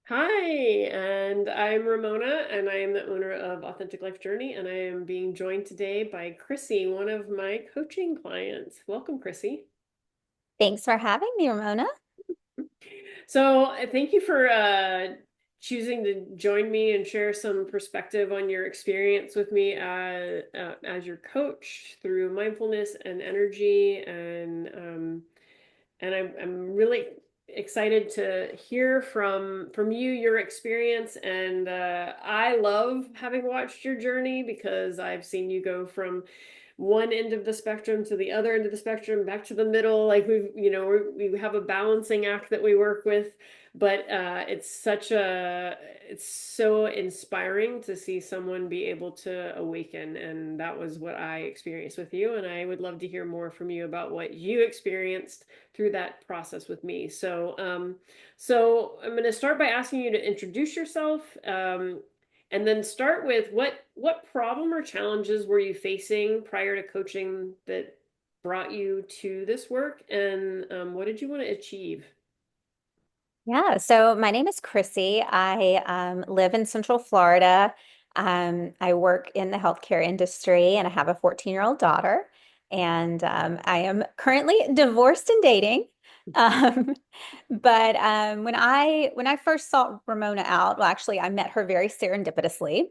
Hi, and I'm Ramona, and I am the owner of Authentic Life Journey, and I am being joined today by Chrissy, one of my coaching clients. Welcome, Chrissy. Thanks for having me, Ramona. Thank you for choosing to join me and share some perspective on your experience with me as your coach through mindfulness and energy, and I'm really excited to hear from you your experience. And I love having watched your journey because I've seen you go from one end of the spectrum to the other end of the spectrum, back to the middle. Like we have a balancing act that we work with, but it's so inspiring to see someone be able to awaken, and that was what I experienced with you. And I would love to hear more from you about what you experienced through that process with me. So I'm going to start by asking you to introduce yourself. And then start with what problem or challenges were you facing prior to coaching that brought you to this work, and what did you want to achieve? Yeah, so my name is Chrissy. I live in Central Florida. I work in the healthcare industry and I have a 14-year-old daughter. And I am currently divorced and dating. Um, but when I first saw Ramona out, well, actually, I met her very serendipitously.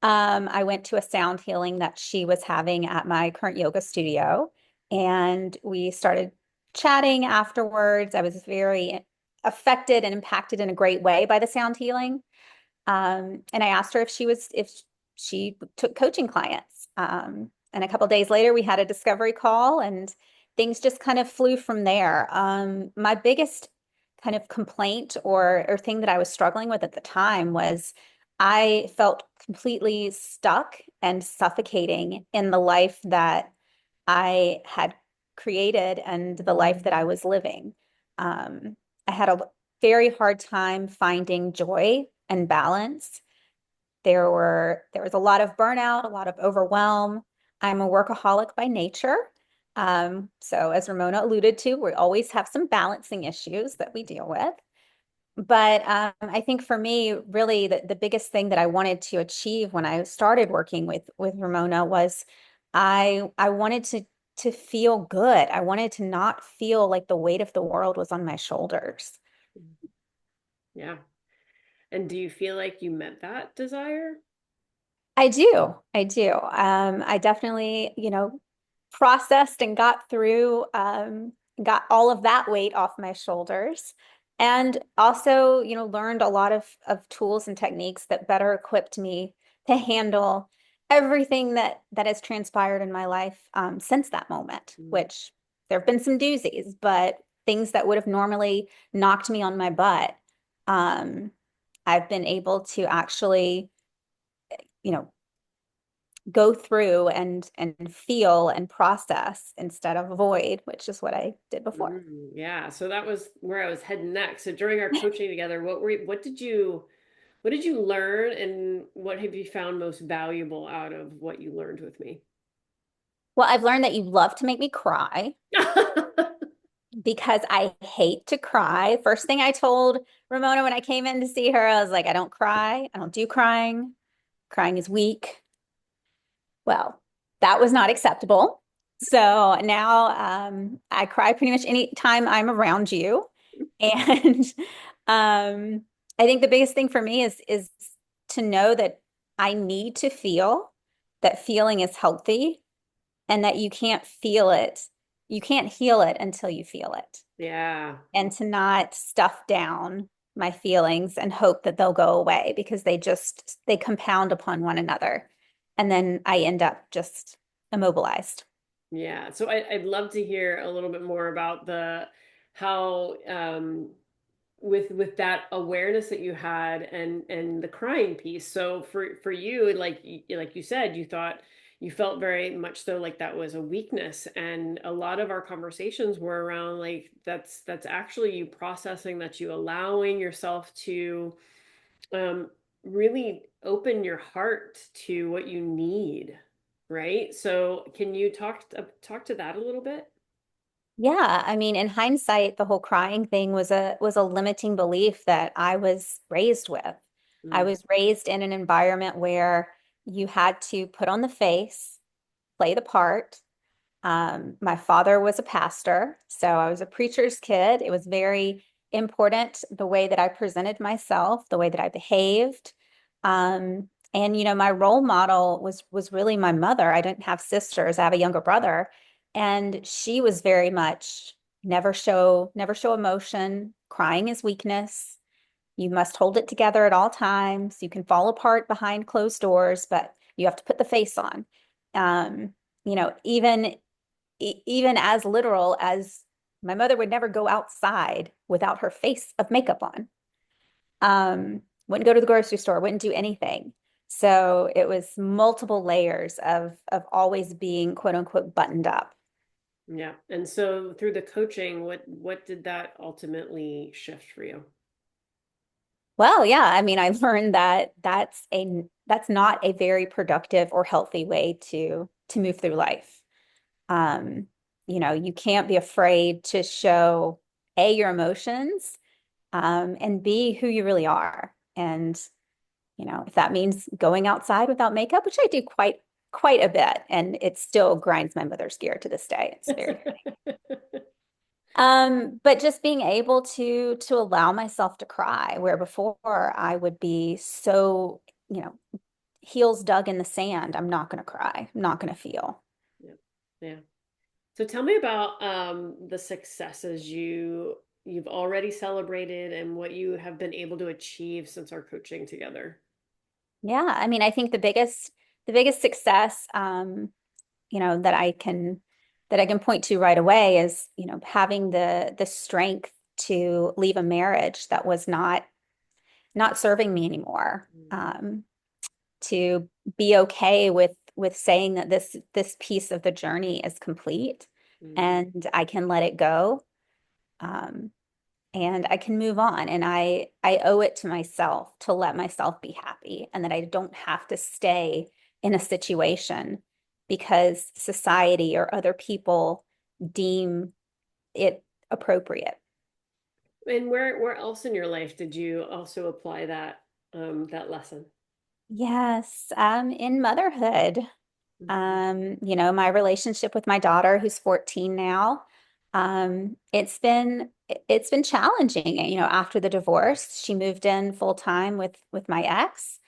I went to a sound healing that she was having at my current yoga studio, and we started chatting afterwards. I was very affected and impacted in a great way by the sound healing. And I asked her if she took coaching clients. And a couple days later, we had a discovery call, and things just kind of flew from there. My biggest kind of complaint or thing that I was struggling with at the time was I felt completely stuck and suffocating in the life that I had created and the life that I was living. I had a very hard time finding joy and balance. There was a lot of burnout, a lot of overwhelm. I'm a workaholic by nature. So as Ramona alluded to, we always have some balancing issues that we deal with. But I think for me, really the biggest thing that I wanted to achieve when I started working with Ramona was I wanted to feel good. I wanted to not feel like the weight of the world was on my shoulders. Yeah. And do you feel like you met that desire? I do. I do. I definitely, processed and got through, got all of that weight off my shoulders. And also, learned a lot of tools and techniques that better equipped me to handle everything that has transpired in my life since that moment, Mm. which there have been some doozies, but things that would have normally knocked me on my butt. Um, I've been able to actually, you know, go through and feel and process instead of avoid, which is what I did before. Yeah, so that was where I was heading next. So during our coaching together, what did you learn, and what have you found most valuable out of what you learned with me? Well, I've learned that you love to make me cry because I hate to cry. First thing I told Ramona when I came in to see her, I was like, I don't cry. I don't do crying. Crying is weak. Well, that was not acceptable. So now I cry pretty much any time I'm around you. And I think the biggest thing for me is to know that I need to feel that feeling is healthy and that you can't feel it. You can't heal it until you feel it. Yeah. And to not stuff down my feelings and hope that they'll go away because they compound upon one another. And then I end up just immobilized. Yeah, so I'd love to hear a little bit more about the how with that awareness that you had, and the crying piece. So for you, like you said, you thought you felt very much so like that was a weakness, and a lot of our conversations were around like that's actually you processing, that you allowing yourself to um, really open your heart to what you need, right? So can you talk to that a little bit? Yeah, I mean, in hindsight, the whole crying thing was a limiting belief that I was raised with. I Mm. was raised in an environment where you had to put on the face, play the part. My father was a pastor, so I was a preacher's kid. It was very important the way that I presented myself, the way that I behaved. And my role model was really my mother. I didn't have sisters. I have a younger brother, and she was very much never show emotion. Crying is weakness. You must hold it together at all times. You can fall apart behind closed doors, but you have to put the face on. Um, even as literal as my mother would never go outside without her face of makeup on. Wouldn't go to the grocery store, wouldn't do anything. So it was multiple layers of always being quote unquote buttoned up. Yeah. And so through the coaching, what did that ultimately shift for you? Well, yeah, I mean, I learned that that's not a very productive or healthy way to move through life. Um, you can't be afraid to show A, your emotions, and be who you really are. And, if that means going outside without makeup, which I do quite a bit, and it still grinds my mother's gear to this day. It's very but just being able to allow myself to cry, where before I would be so, you know, heels dug in the sand. I'm not going to cry. I'm not going to feel. Yeah. Yeah. So tell me about the successes you've already celebrated and what you have been able to achieve since our coaching together. Yeah, I mean, I think the biggest success that I can point to right away is, having the strength to leave a marriage that was not serving me anymore. To be okay with saying that this piece of the journey is complete Mm-hmm. and I can let it go. Um, and I can move on. And I owe it to myself to let myself be happy and that I don't have to stay in a situation because society or other people deem it appropriate. And where else in your life did you also apply that lesson? Yes, in motherhood, Mhm. my relationship with my daughter, who's 14 now, it's been challenging. After the divorce, she moved in full time with my ex.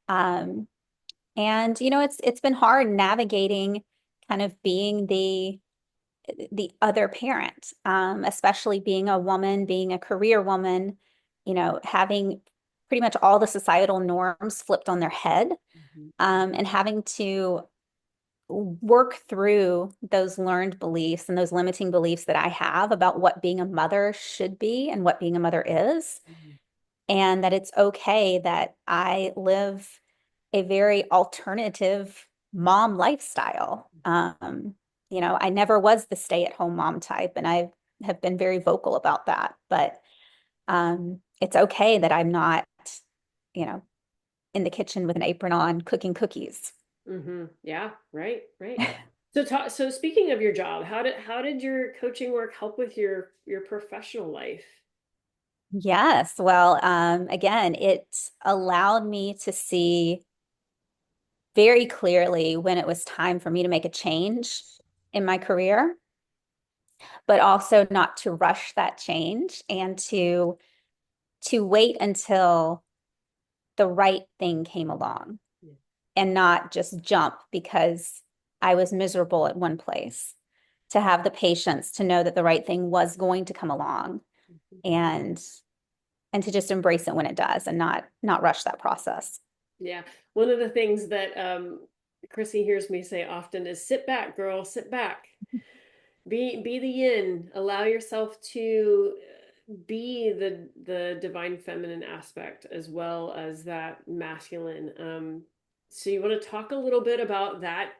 Um, and it's been hard navigating kind of being the other parent, especially being a woman, being a career woman, having pretty much all the societal norms flipped on their head, Mhm. and having to work through those learned beliefs and those limiting beliefs that I have about what being a mother should be and what being a mother is, Mhm. and that it's okay that I live a very alternative mom lifestyle. I never was the stay-at-home mom type, and I have been very vocal about that, but it's okay that I'm not, you know, in the kitchen with an apron on cooking cookies. Yeah, right, right. So speaking of your job, how did your coaching work help with your professional life? Yes. Well, again, it allowed me to see very clearly when it was time for me to make a change in my career, but also not to rush that change and to wait until the right thing came along Yeah. and not just jump because I was miserable at one place. To have the patience to know that the right thing was going to come along Mhm. and and to just embrace it when it does and not rush that process. Yeah. One of the things that Chrissy hears me say often is sit back, girl, sit back. Be the yin. Allow yourself to be the divine feminine aspect as well as that masculine. So you want to talk a little bit about that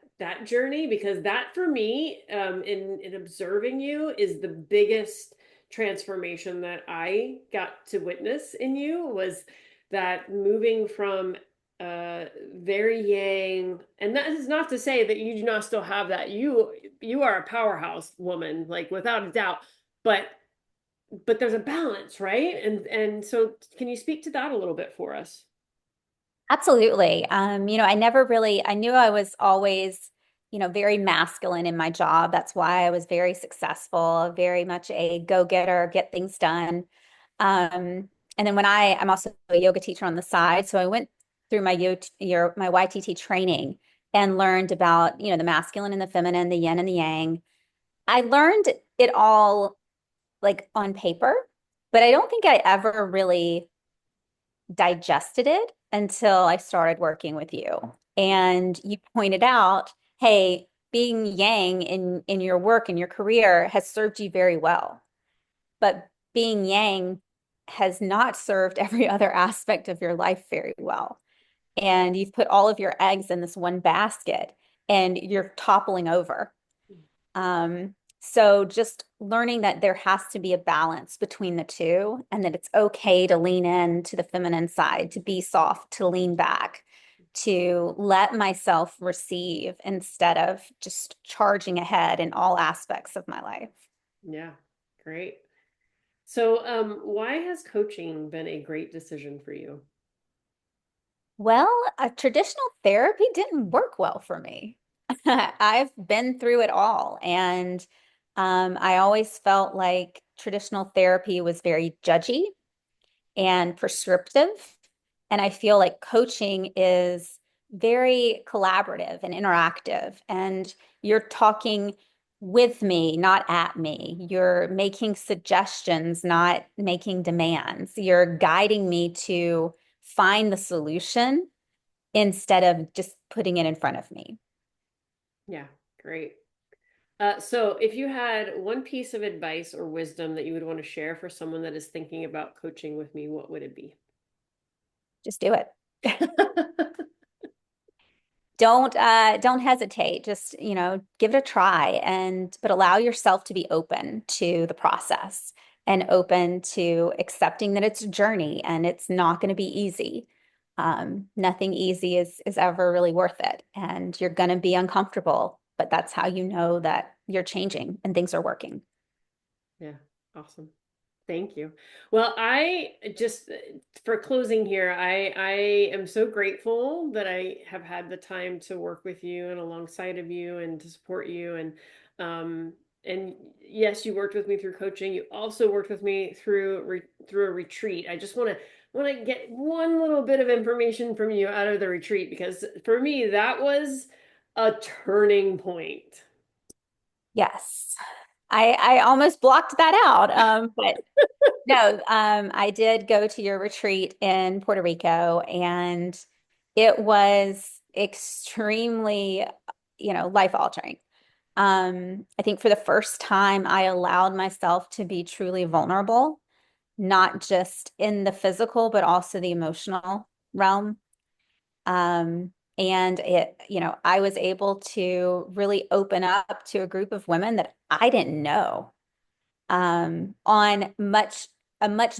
journey, because that for me, in observing you, is the biggest transformation that I got to witness in you, was that moving from very yang, and that is not to say that you do not still have that. You are a powerhouse woman, like without a doubt, but there's a balance, right? And so can you speak to that a little bit for us? Absolutely. I never really, I knew I was always, very masculine in my job. That's why I was very successful, very much a go-getter, get things done. And then I'm also a yoga teacher on the side. So I went through my YTT training and learned about, the masculine and the feminine, the yin and the yang. I learned it all like on paper, but I don't think I ever really digested it until I started working with you. And you pointed out, hey, being yang in your work and your career has served you very well. But being yang has not served every other aspect of your life very well. And you've put all of your eggs in this one basket and you're toppling over. So just learning that there has to be a balance between the two and that it's okay to lean in to the feminine side, to be soft, to lean back, to let myself receive instead of just charging ahead in all aspects of my life. Yeah, great. So, why has coaching been a great decision for you? Well, a traditional therapy didn't work well for me. I've been through it all, and I always felt like traditional therapy was very judgy and prescriptive. And I feel like coaching is very collaborative and interactive. And you're talking with me, not at me. You're making suggestions, not making demands. You're guiding me to find the solution instead of just putting it in front of me. Yeah, great. So if you had one piece of advice or wisdom that you would want to share for someone that is thinking about coaching with me, what would it be? Just do it. Don't hesitate. Just, give it a try and but allow yourself to be open to the process and open to accepting that it's a journey and it's not going to be easy. Nothing easy is ever really worth it. And you're going to be uncomfortable, but that's how you know that you're changing and things are working. Yeah, awesome. Thank you. Well, I just for closing here, I am so grateful that I have had the time to work with you and alongside of you and to support you um and yes, you worked with me through coaching. You also worked with me through a retreat. I just want to get one little bit of information from you out of the retreat because for me that was a turning point. Yes. I almost blocked that out. But no, I did go to your retreat in Puerto Rico, and it was extremely, life altering. I think for the first time, I allowed myself to be truly vulnerable, not just in the physical, but also the emotional realm. And I was able to really open up to a group of women that I didn't know on a much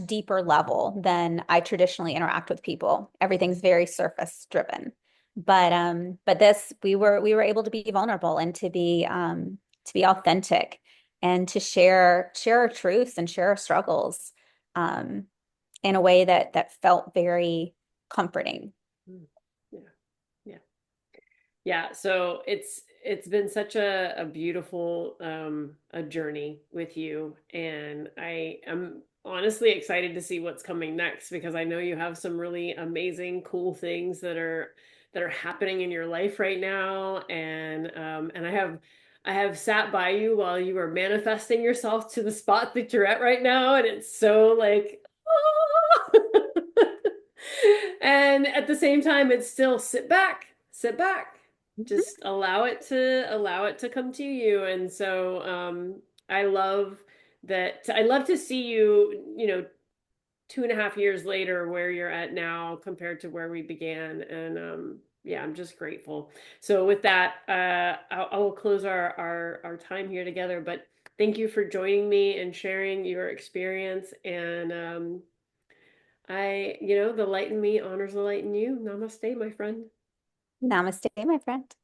deeper level than I traditionally interact with people. Everything's very surface driven. But this we were able to be vulnerable and to be authentic and to share our truths and share our struggles um, in a way that felt very comforting. Mm. Yeah. Yeah. Yeah, so it's been such a beautiful a journey with you and I am honestly excited to see what's coming next because I know you have some really amazing cool things that are happening in your life right now and I have sat by you while you were manifesting yourself to the spot that you're at right now and it's so like and at the same time it's still sit back just allow it to come to you and so I love that I love to see you you know 2.5 years later where you're at now compared to where we began and yeah I'm just grateful so with that I will close our time here together but thank you for joining me and sharing your experience and The light in me honors the light in you. Namaste, my friend. Namaste, my friend.